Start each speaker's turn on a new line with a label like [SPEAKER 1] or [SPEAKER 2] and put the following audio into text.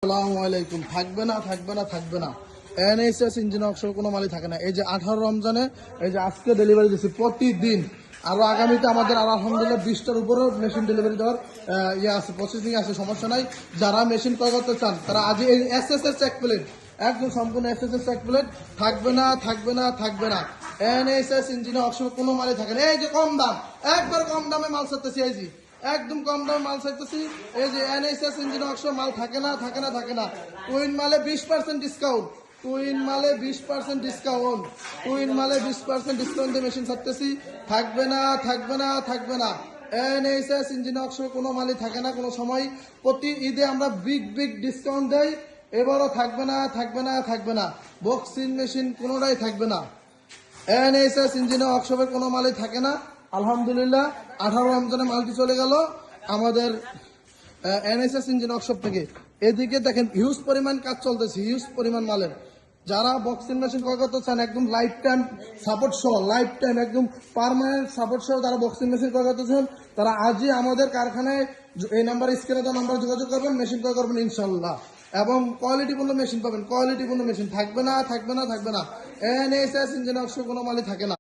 [SPEAKER 1] আসসালামু আলাইকুম। থাকবে না থাকবে না থাকবে না, এনএসএস ইঞ্জিন অক্সর কোনো মালই থাকে না। এই যে 18 রমজানে এই যে আজকে ডেলিভারি দিচ্ছি প্রতিদিন, আরো আগামীতে আমাদের আর আলহামদুলিল্লাহ 20টার উপরেও মেশিন ডেলিভারি দেওয়ার ইয়ে আছে, প্রসেসিং আছে, সমস্যা নাই। যারা মেশিন ক্রয় করতে চান তারা আজ এই এসএসএস চেক প্লেট, একদম সম্পূর্ণ এসএসএস চেক প্লেট থাকবে না থাকবে না থাকবে না। এনএসএস ইঞ্জিনে অক্সর কোনো মালই থাকে না। এই যে কম দাম, একবার কম দামে মাল ছাড়তেছি, এই যে একদম কম দামে মাল চাইতেছি। এই যে এনএসএস ইঞ্জিন অক্সর মাল থাকে না থাকে না থাকে না। কুইন মালে 20% ডিসকাউন্ট, কুইন মালে 20% ডিসকাউন্ট, কুইন মালে 20% ডিসকাউন্ট দিয়ে মেশিন ছাড়তেছি। থাকবে না থাকবে না থাকবে না। এনএসএস ইঞ্জিন অক্সর কোনো মালই থাকে না কোনো সময়। প্রতি ঈদে আমরা বিগ বিগ ডিসকাউন্ট দেই, এবারও থাকবে না থাকবে না থাকবে না। বক্সিং মেশিন কোনোটাই থাকবে না। এনএসএস ইঞ্জিনে ওয়ার্কশপের কোনো মালই থাকে না। আলহামদুলিল্লাহ 18 রমজানে মালটি চলে গেল আমাদের এনএসএস ইঞ্জিন ওয়ার্কশপ থেকে। এদিকে দেখেন হিউজ পরিমাণ কাজ চলতেছে, হিউজ পরিমাণ মালের। যারা বক্সিং মেশিন ক্রয় করতে চান একদম লাইফ টাইম সাপোর্ট সহ, লাইফ টাইম একদম পার্মানেন্ট সাপোর্ট সহ যারা বক্সিং মেশিন ক্রয় করতে চান তারা আজই আমাদের কারখানায় এই নাম্বার, স্ক্রিনে দেওয়া নাম্বার যোগাযোগ করবেন, মেশিন ক্রয় করবেন ইনশাল্লাহ। এবং কোয়ালিটিপূর্ণ মেশিন পাবেন, কোয়ালিটিপূর্ণ মেশিন থাকবে না থাকবে না থাকবে না। এনএসএস ইঞ্জিন অক্সর কোনো মালই থাকে না।